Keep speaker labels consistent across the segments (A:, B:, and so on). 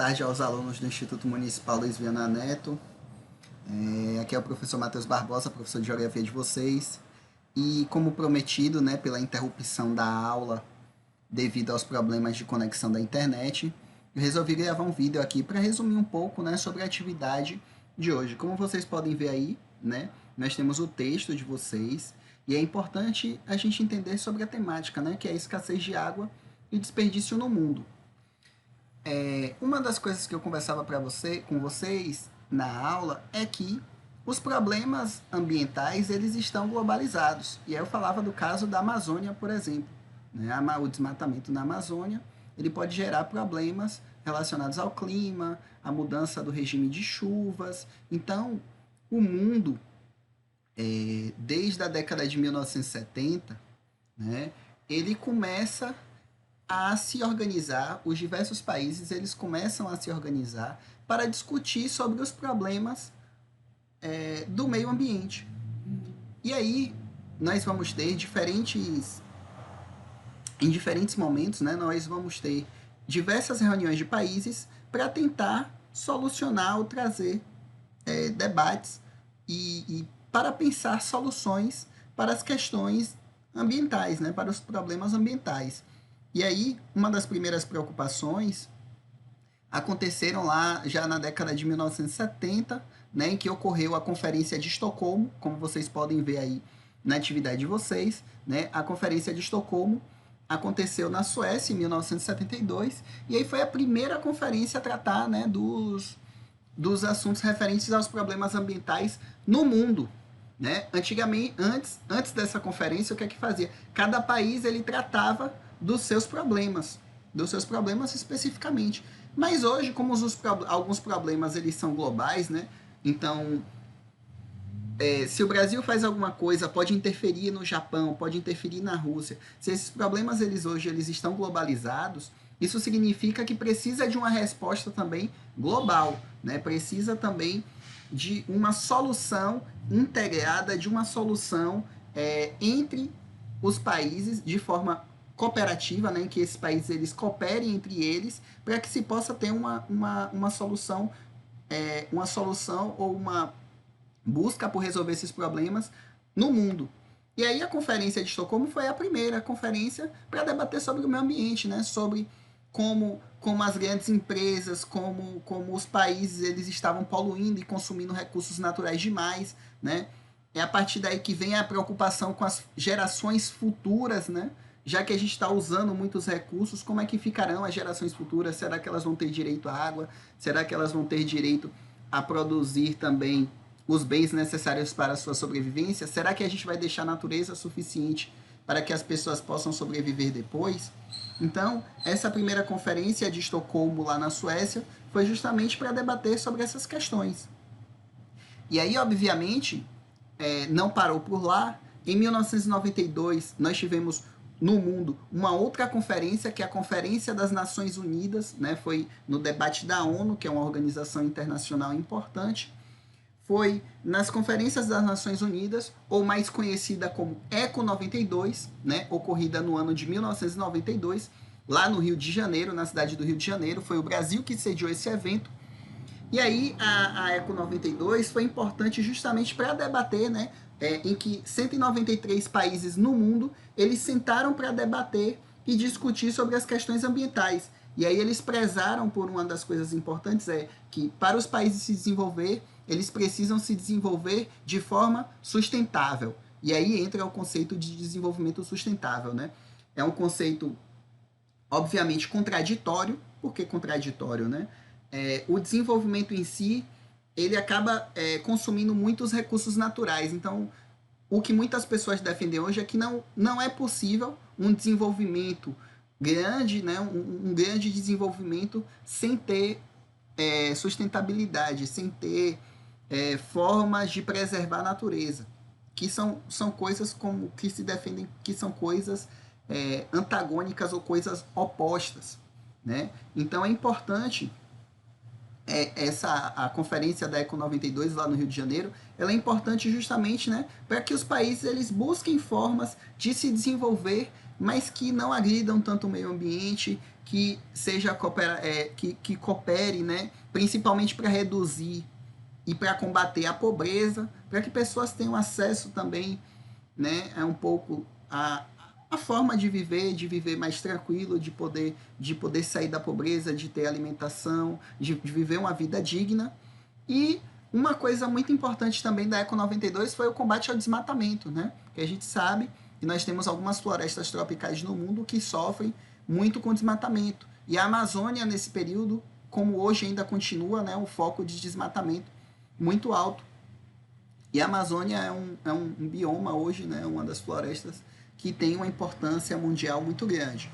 A: tarde aos alunos do Instituto Municipal Luiz Viana Neto. Aqui é o professor Matheus Barbosa, professor de Geografia de vocês. E como prometido, né, pela interrupção da aula devido aos problemas de conexão da internet, eu resolvi gravar um vídeo aqui para resumir um pouco, né, sobre a atividade de hoje. Como vocês podem ver aí, né, nós temos o texto de vocês e é importante a gente entender sobre a temática, né, que é a escassez de água e desperdício no mundo. Uma das coisas que eu conversava com vocês na aula é que os problemas ambientais eles estão globalizados. E aí eu falava do caso da Amazônia, por exemplo. Né? O desmatamento na Amazônia ele pode gerar problemas relacionados ao clima, à mudança do regime de chuvas. Então, o mundo, desde a década de 1970, né, ele começa a se organizar, os diversos países eles começam a se organizar para discutir sobre os problemas do meio ambiente. E aí nós vamos ter em diferentes momentos, né, nós vamos ter diversas reuniões de países para tentar solucionar ou trazer debates e para pensar soluções para as questões ambientais, né, para os problemas ambientais. E aí, uma das primeiras preocupações aconteceram lá já na década de 1970, né, em que ocorreu a Conferência de Estocolmo, como vocês podem ver aí na atividade de vocês. Né, a Conferência de Estocolmo aconteceu na Suécia em 1972, e aí foi a primeira conferência a tratar, né, dos assuntos referentes aos problemas ambientais no mundo. Né? Antigamente, antes dessa conferência, o que é que fazia? Cada país ele tratava dos seus problemas especificamente. Mas hoje, como alguns problemas eles são globais, né? Então, se o Brasil faz alguma coisa, pode interferir no Japão, pode interferir na Rússia. Se esses problemas hoje estão globalizados, isso significa que precisa de uma resposta também global, né? Precisa também de uma solução integrada, de uma solução entre os países de forma cooperativa, né, em que esses países eles cooperem entre eles para que se possa ter uma solução ou uma busca por resolver esses problemas no mundo. E aí a Conferência de Estocolmo foi a primeira conferência para debater sobre o meio ambiente, né, sobre como as grandes empresas, como os países eles estavam poluindo e consumindo recursos naturais demais, né? É a partir daí que vem a preocupação com as gerações futuras, né? Já que a gente está usando muitos recursos, como é que ficarão as gerações futuras? Será que elas vão ter direito à água? Será que elas vão ter direito a produzir também os bens necessários para a sua sobrevivência? Será que a gente vai deixar a natureza suficiente para que as pessoas possam sobreviver depois? Então, essa primeira conferência de Estocolmo lá na Suécia foi justamente para debater sobre essas questões. E aí, obviamente, não parou por lá. Em 1992, nós tivemos no mundo uma outra conferência, que é a Conferência das Nações Unidas, né? Foi no debate da ONU, que é uma organização internacional importante. Foi nas Conferências das Nações Unidas, ou mais conhecida como ECO 92, né, ocorrida no ano de 1992, lá no Rio de Janeiro, na cidade do Rio de Janeiro. Foi o Brasil que sediou esse evento. E aí a ECO 92 foi importante justamente para debater, né, em que 193 países no mundo, eles sentaram para debater e discutir sobre as questões ambientais. E aí eles prezaram por uma das coisas importantes, que para os países se desenvolver, eles precisam se desenvolver de forma sustentável. E aí entra o conceito de desenvolvimento sustentável, né? É um conceito, obviamente, contraditório. Por que contraditório, né? O desenvolvimento em si, ele acaba consumindo muitos recursos naturais. Então, o que muitas pessoas defendem hoje é que não é possível um desenvolvimento grande, né? um grande desenvolvimento sem ter sustentabilidade, sem ter formas de preservar a natureza, que são coisas como que se defendem que são coisas antagônicas ou coisas opostas, né? Então é importante a conferência da ECO 92 lá no Rio de Janeiro, ela é importante justamente, né, para que os países eles busquem formas de se desenvolver, mas que não agridam tanto o meio ambiente, que seja que coopere, né, principalmente para reduzir e para combater a pobreza, para que pessoas tenham acesso também, né, a um pouco a forma de viver mais tranquilo, de poder sair da pobreza, de ter alimentação, de viver uma vida digna. E uma coisa muito importante também da Eco 92 foi o combate ao desmatamento, né? Que a gente sabe que nós temos algumas florestas tropicais no mundo que sofrem muito com desmatamento. E a Amazônia, nesse período, como hoje ainda continua, né, um foco de desmatamento muito alto. E a Amazônia é um bioma hoje, né, uma das florestas que tem uma importância mundial muito grande.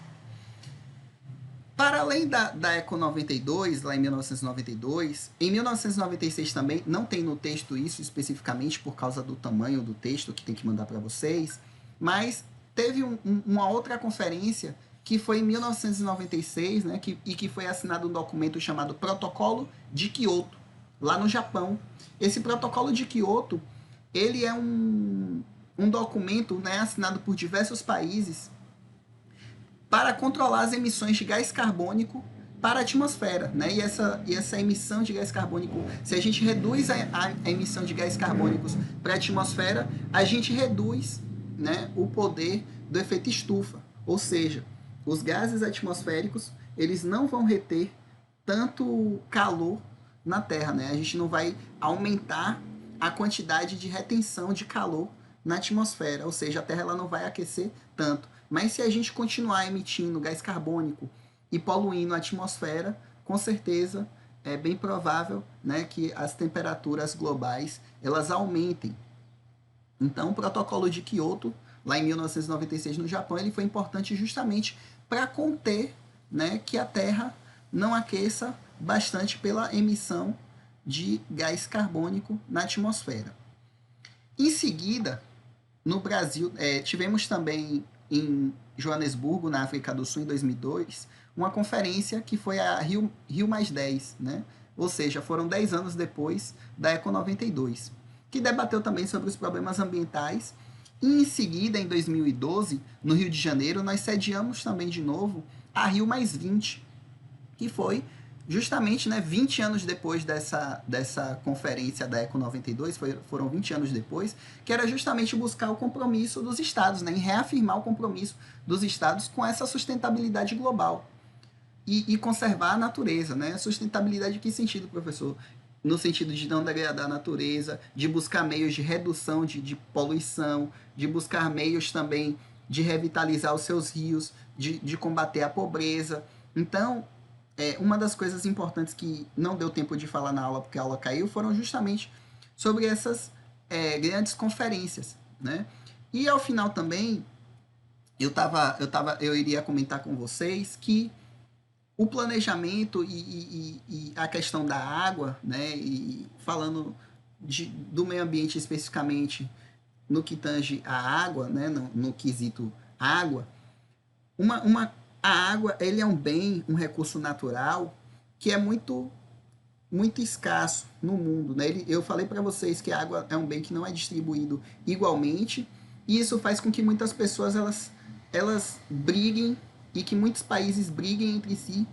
A: Para além da Eco 92, lá em 1992, em 1996 também, não tem no texto isso especificamente por causa do tamanho do texto que tem que mandar para vocês, mas teve uma outra conferência que foi em 1996, né, e que foi assinado um documento chamado Protocolo de Kyoto, lá no Japão. Esse Protocolo de Kyoto, ele é um documento, né, assinado por diversos países para controlar as emissões de gás carbônico para a atmosfera, né? E essa emissão de gás carbônico, se a gente reduz a emissão de gás carbônicos para a atmosfera, a gente reduz, né, o poder do efeito estufa. Ou seja, os gases atmosféricos, eles não vão reter tanto calor na Terra, né? A gente não vai aumentar a quantidade de retenção de calor na atmosfera, ou seja, a Terra ela não vai aquecer tanto. Mas se a gente continuar emitindo gás carbônico e poluindo a atmosfera, com certeza é bem provável, né, que as temperaturas globais elas aumentem. Então, o Protocolo de Kyoto, lá em 1996 no Japão, ele foi importante justamente para conter, né, que a Terra não aqueça bastante pela emissão de gás carbônico na atmosfera. Em seguida, no Brasil, tivemos também em Joanesburgo, na África do Sul, em 2002, uma conferência que foi a Rio mais 10, né? Ou seja, foram 10 anos depois da Eco 92, que debateu também sobre os problemas ambientais. E em seguida, em 2012, no Rio de Janeiro, nós sediamos também de novo a Rio mais 20, que foi justamente, né, 20 anos depois dessa conferência da Eco 92, foram 20 anos depois, que era justamente buscar o compromisso dos estados, né, em reafirmar o compromisso dos estados com essa sustentabilidade global e conservar a natureza. Né? Sustentabilidade em que sentido, professor? No sentido de não degradar a natureza, de buscar meios de redução de poluição, de buscar meios também de revitalizar os seus rios, de combater a pobreza. Então, uma das coisas importantes que não deu tempo de falar na aula, porque a aula caiu, foram justamente sobre essas grandes conferências. Né? E ao final também, eu iria comentar com vocês que o planejamento e a questão da água, né, e falando do meio ambiente especificamente no que tange a água, né, no quesito água, a água ele é um bem, um recurso natural que é muito escasso no mundo. Né? Eu falei para vocês que a água é um bem que não é distribuído igualmente, e isso faz com que muitas pessoas elas briguem e que muitos países briguem entre si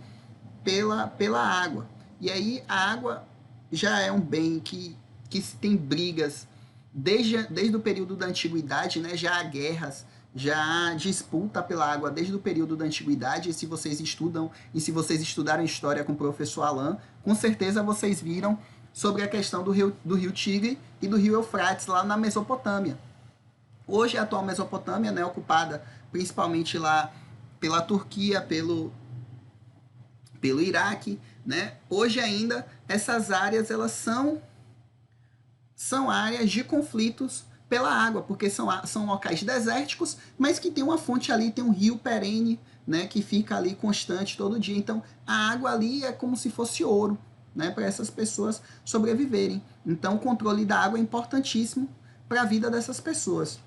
A: pela água. E aí a água já é um bem que se tem brigas desde o período da antiguidade, né? Já há guerras, já há disputa pela água desde o período da antiguidade. E se vocês estudam, e se vocês estudaram história com o professor Alain, com certeza vocês viram sobre a questão do rio Tigre e do rio Eufrates lá na Mesopotâmia. Hoje a atual Mesopotâmia, né, ocupada principalmente lá pela Turquia, pelo Iraque, né? Hoje ainda essas áreas elas são áreas de conflitos pela água, porque são locais desérticos, mas que tem uma fonte ali, tem um rio perene, né, que fica ali constante todo dia. Então a água ali é como se fosse ouro, né, para essas pessoas sobreviverem. Então o controle da água é importantíssimo para a vida dessas pessoas.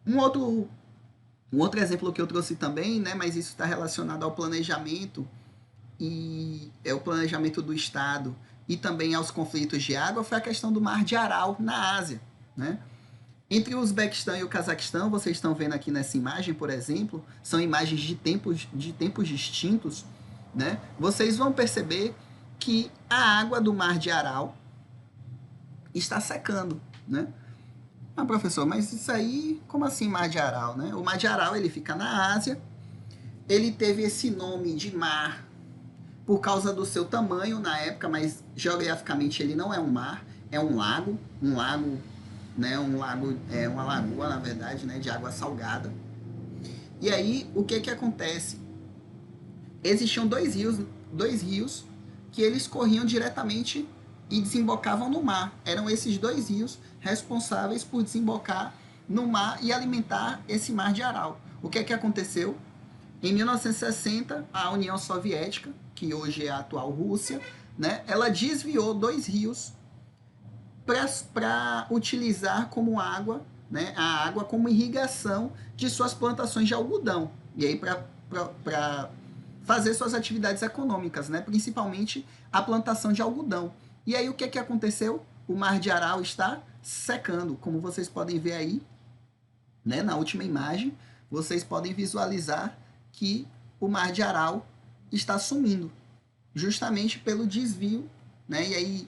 A: Um outro exemplo que eu trouxe também, né, mas isso está relacionado ao planejamento, e é o planejamento do Estado e também aos conflitos de água, foi a questão do Mar de Aral na Ásia. Né? Entre o Uzbequistão e o Cazaquistão, vocês estão vendo aqui nessa imagem, por exemplo, são imagens de tempos distintos, né? Vocês vão perceber que a água do Mar de Aral está secando, né? Ah, professor, mas isso aí, como assim Mar de Aral, né? O Mar de Aral, ele fica na Ásia, ele teve esse nome de mar por causa do seu tamanho na época, mas geograficamente ele não é um mar, é um lago, né? Um lago, é uma lagoa, na verdade, né? De água salgada. E aí, o que que acontece? Existiam dois rios que eles corriam diretamente e desembocavam no mar. Eram esses dois rios responsáveis por desembocar no mar e alimentar esse mar de Aral. O que é que aconteceu? Em 1960, a União Soviética, que hoje é a atual Rússia, né, ela desviou dois rios para utilizar como água, né, a água como irrigação de suas plantações de algodão. E aí para fazer suas atividades econômicas, né, principalmente a plantação de algodão. E aí o que é que aconteceu? O Mar de Aral está secando, como vocês podem ver aí, né, na última imagem, vocês podem visualizar que o Mar de Aral está sumindo, justamente pelo desvio, né? E aí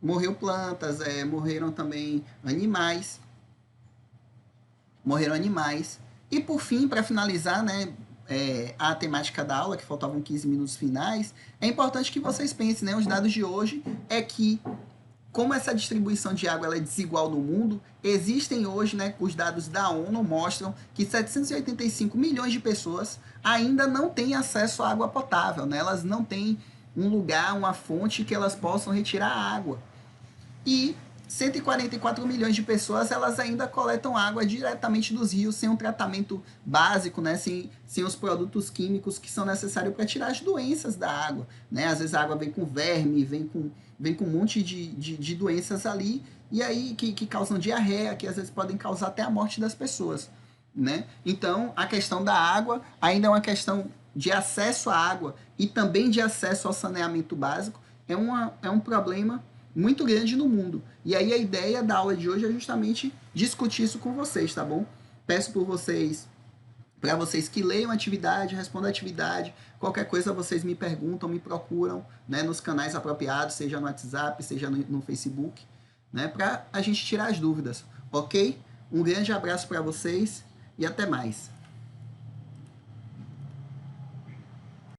A: morreu plantas, morreram também animais, E por fim, para finalizar, né, a temática da aula, que faltavam 15 minutos finais, é importante que vocês pensem, né, os dados de hoje é que como essa distribuição de água ela é desigual no mundo, existem hoje, né, os dados da ONU mostram que 785 milhões de pessoas ainda não têm acesso à água potável, né? Elas não têm um lugar, uma fonte que elas possam retirar água. E 144 milhões de pessoas elas ainda coletam água diretamente dos rios sem um tratamento básico, né? sem os produtos químicos que são necessários para tirar as doenças da água, né? Às vezes a água vem com verme, vem com um monte de doenças ali, e aí que causam diarreia, que às vezes podem causar até a morte das pessoas, né? Então, a questão da água ainda é uma questão de acesso à água e também de acesso ao saneamento básico, é um problema muito grande no mundo. E aí a ideia da aula de hoje é justamente discutir isso com vocês, tá bom? Peço por vocês, para vocês que leiam a atividade, respondam a atividade, qualquer coisa vocês me perguntam, me procuram, né, nos canais apropriados, seja no WhatsApp, seja no Facebook, né, para a gente tirar as dúvidas, ok? Um grande abraço para vocês e até mais.